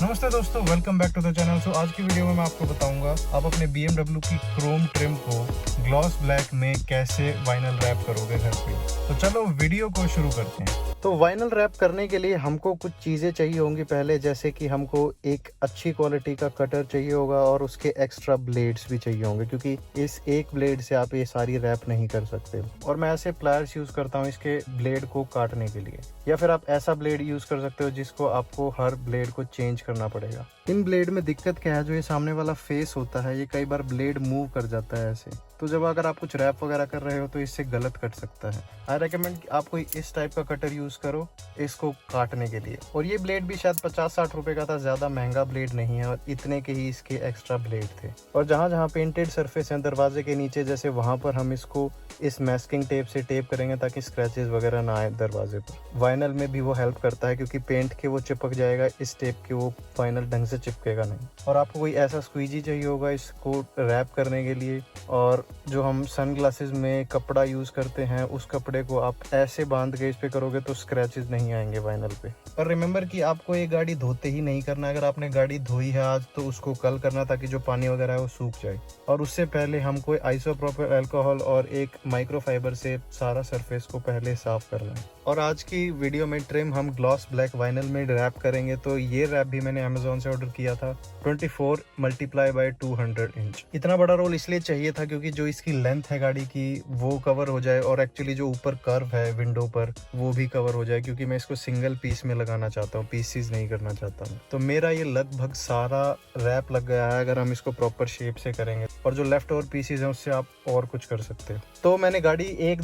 नमस्ते दोस्तों, welcome back to the channel. So आज की वीडियो में मैं आपको बताऊंगा आप अपने BMW की क्रोम ट्रिम को ग्लॉस ब्लैक में कैसे वाइनल रैप करोगे घर पे। तो चलो वीडियो को शुरू करते हैं। तो वाइनल रैप करने के लिए हमको कुछ चीज़ें चाहिए होंगी पहले, जैसे कि हमको एक अच्छी क्वालिटी का कटर चाहिए होगा और उसके एक्स्ट्रा ब्लेड्स भी चाहिए होंगे, क्योंकि इस एक ब्लेड से आप ये सारी रैप नहीं कर सकते। और मैं ऐसे प्लायर्स यूज़ करता हूँ इसके ब्लेड को काटने के लिए, या फिर आप ऐसा ब्लेड यूज़ कर सकते हो जिसको आपको हर ब्लेड को चेंज करना पड़ेगा। इन ब्लेड में दिक्कत क्या है, जो ये सामने वाला फेस होता है ये कई बार ब्लेड मूव कर जाता है ऐसे, तो जब अगर आप कुछ रैप वगैरह कर रहे हो तो इससे गलत कट सकता है। आई रेकमेंड कि आप कोई इस टाइप का कटर यूज करो इसको काटने के लिए। और ये ब्लेड भी शायद 50-60 रुपए का था, ज्यादा महंगा ब्लेड नहीं है, और इतने के ही इसके एक्स्ट्रा ब्लेड थे। और जहाँ जहाँ पेंटेड सरफेस है दरवाजे के नीचे जैसे, वहां पर हम इसको इस मैस्किंग टेप से टेप करेंगे ताकि स्क्रैचेस वगैरह ना आए दरवाजे पर। वाइनल में भी वो हेल्प करता है, क्योंकि पेंट के वो चिपक जाएगा, इस टेप के वो वाइनल ढंग से चिपकेगा नहीं। और आपको कोई ऐसा स्क्वीजी चाहिए होगा इसको रैप करने के लिए, और जो हम सनग्लासेस में कपड़ा यूज करते हैं उस कपड़े को आप ऐसे बांध के इस पे करोगे तो स्क्रैचेस नहीं आएंगे वाइनल पे। और रिमेंबर कि आपको ये गाड़ी धोते ही नहीं करना। अगर आपने गाड़ी धोई है आज तो उसको कल करना, ताकि जो पानी वगैरह है वो सूख जाए। और उससे पहले हमको आइसोप्रोपिल अल्कोहल और एक माइक्रोफाइबर से सारा सरफेस को पहले साफ करना है। और आज की वीडियो में ट्रिम हम ग्लॉस ब्लैक वाइनल में रैप करेंगे। तो ये रैप भी मैंने अमेजोन से ऑर्डर किया था, 24 × 200 इंच। इतना बड़ा रोल इसलिए चाहिए था क्योंकि जो इसकी लेंथ है गाड़ी की वो कवर हो जाए, और एक्चुअली जो ऊपर कर्व है विंडो पर वो भी कवर हो जाए, क्योंकि मैं इसको सिंगल पीस में लगाना चाहता हूँ, पीसीज नहीं करना चाहता हूँ। तो मेरा ये लगभग सारा रैप लग गया है अगर हम इसको प्रॉपर शेप से करेंगे। और जो लेफ्ट ओवर पीसीज है उससे आप और कुछ कर सकते हो। तो मैंने गाड़ी एक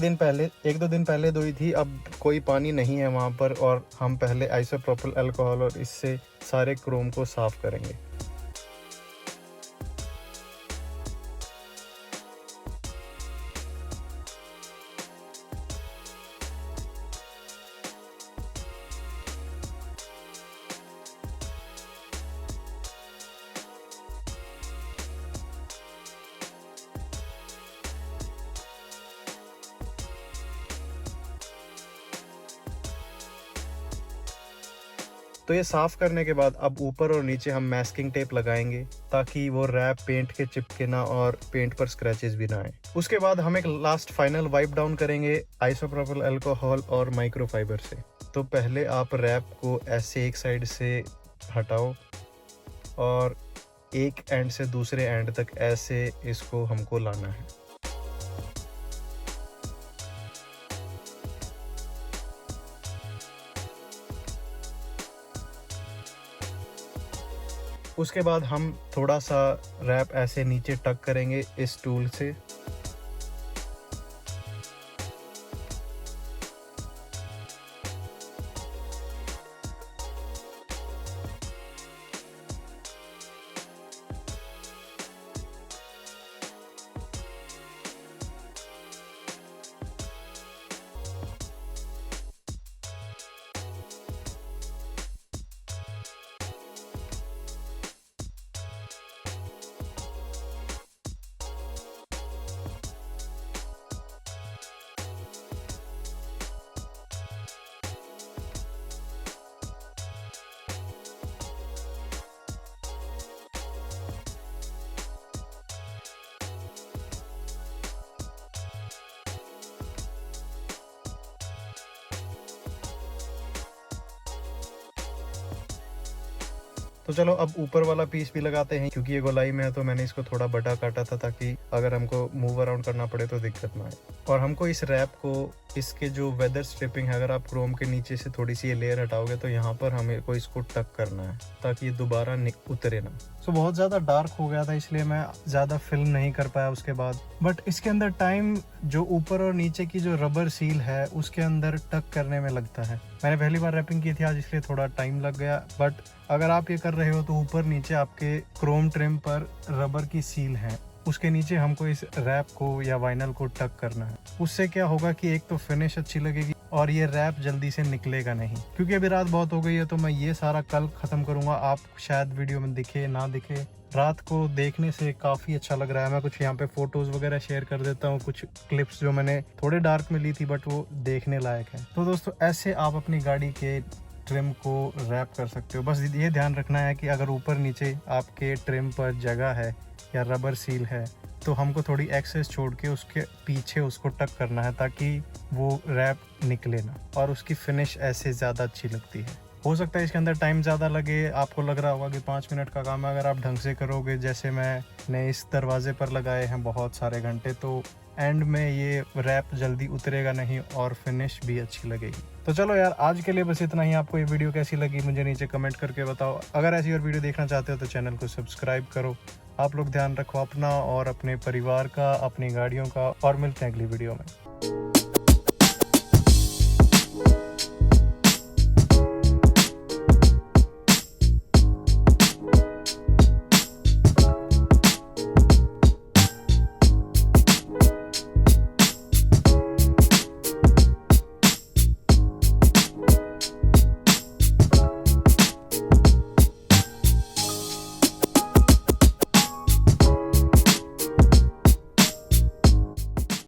दो दिन पहले धोई थी, अब कोई पानी नहीं है वहां पर, और हम पहले आइसोप्रोपिल अल्कोहल और इससे सारे क्रोम को साफ करेंगे। तो ये साफ करने के बाद अब ऊपर और नीचे हम मैस्किंग टेप लगाएंगे, ताकि वो रैप पेंट के चिपके ना और पेंट पर स्क्रैचेस भी ना आए। उसके बाद हम एक लास्ट फाइनल वाइप डाउन करेंगे आइसोप्रोपिल अल्कोहल और माइक्रोफाइबर से। तो पहले आप रैप को ऐसे एक साइड से हटाओ और एक एंड से दूसरे एंड तक ऐसे इसको हमको लाना है। उसके बाद हम थोड़ा सा रैप ऐसे नीचे टक करेंगे इस टूल से। तो चलो अब ऊपर वाला पीस भी लगाते हैं, क्योंकि ये गोलाई में है तो मैंने इसको थोड़ा बड़ा काटा था, ताकि अगर हमको मूव अराउंड करना पड़े तो दिक्कत ना आए। और हमको इस रैप को, इसके जो वेदर स्ट्रिपिंग है, अगर आप क्रोम के नीचे से थोड़ी सी ये लेयर हटाओगे तो यहाँ पर हमें को इसको टक करना है ताकि ये दोबारा उतरे ना। तो बहुत ज़्यादा डार्क हो गया था इसलिए मैं ज़्यादा फिल्म नहीं कर पाया उसके बाद। बट इसके अंदर टाइम जो ऊपर और नीचे की जो रबर सील है उसके अंदर टक करने में लगता है। मैंने पहली बार रैपिंग की थी आज, इसलिए थोड़ा टाइम लग गया। बट अगर आप ये कर रहे हो तो ऊपर नीचे आपके क्रोम ट्रिम पर रबर की सील है, उसके नीचे हमको इस रैप को या वाइनल को टक करना है। उससे क्या होगा कि एक तो फिनिश अच्छी लगेगी और ये रैप जल्दी से निकलेगा नहीं। क्योंकि अभी रात बहुत हो गई है तो मैं ये सारा कल खत्म करूंगा। आप शायद वीडियो में दिखे ना दिखे, रात को देखने से काफ़ी अच्छा लग रहा है। मैं कुछ यहाँ पे फोटोज़ वगैरह शेयर कर देता हूँ, कुछ क्लिप्स जो मैंने थोड़े डार्क में ली थी बट वो देखने लायक है। तो दोस्तों ऐसे आप अपनी गाड़ी के ट्रिम को रैप कर सकते हो। बस ये ध्यान रखना है कि अगर ऊपर नीचे आपके ट्रिम पर जगह है या रबर सील है तो हमको थोड़ी एक्सेस छोड़ के उसके पीछे उसको टक करना है ताकि वो रैप निकले ना, और उसकी फिनिश ऐसे ज़्यादा अच्छी लगती है। हो सकता है इसके अंदर टाइम ज़्यादा लगे, आपको लग रहा होगा कि 5 मिनट का काम है। अगर आप ढंग से करोगे, जैसे मैंने इस दरवाजे पर लगाए हैं बहुत सारे घंटे, तो एंड में ये रैप जल्दी उतरेगा नहीं और फिनिश भी अच्छी लगेगी। तो चलो यार, आज के लिए बस इतना ही। आपको ये वीडियो कैसी लगी मुझे नीचे कमेंट करके बताओ। अगर ऐसी और वीडियो देखना चाहते हो तो चैनल को सब्सक्राइब करो। आप लोग ध्यान रखो अपना और अपने परिवार का, अपनी गाड़ियों का, और मिलते हैं अगली वीडियो में।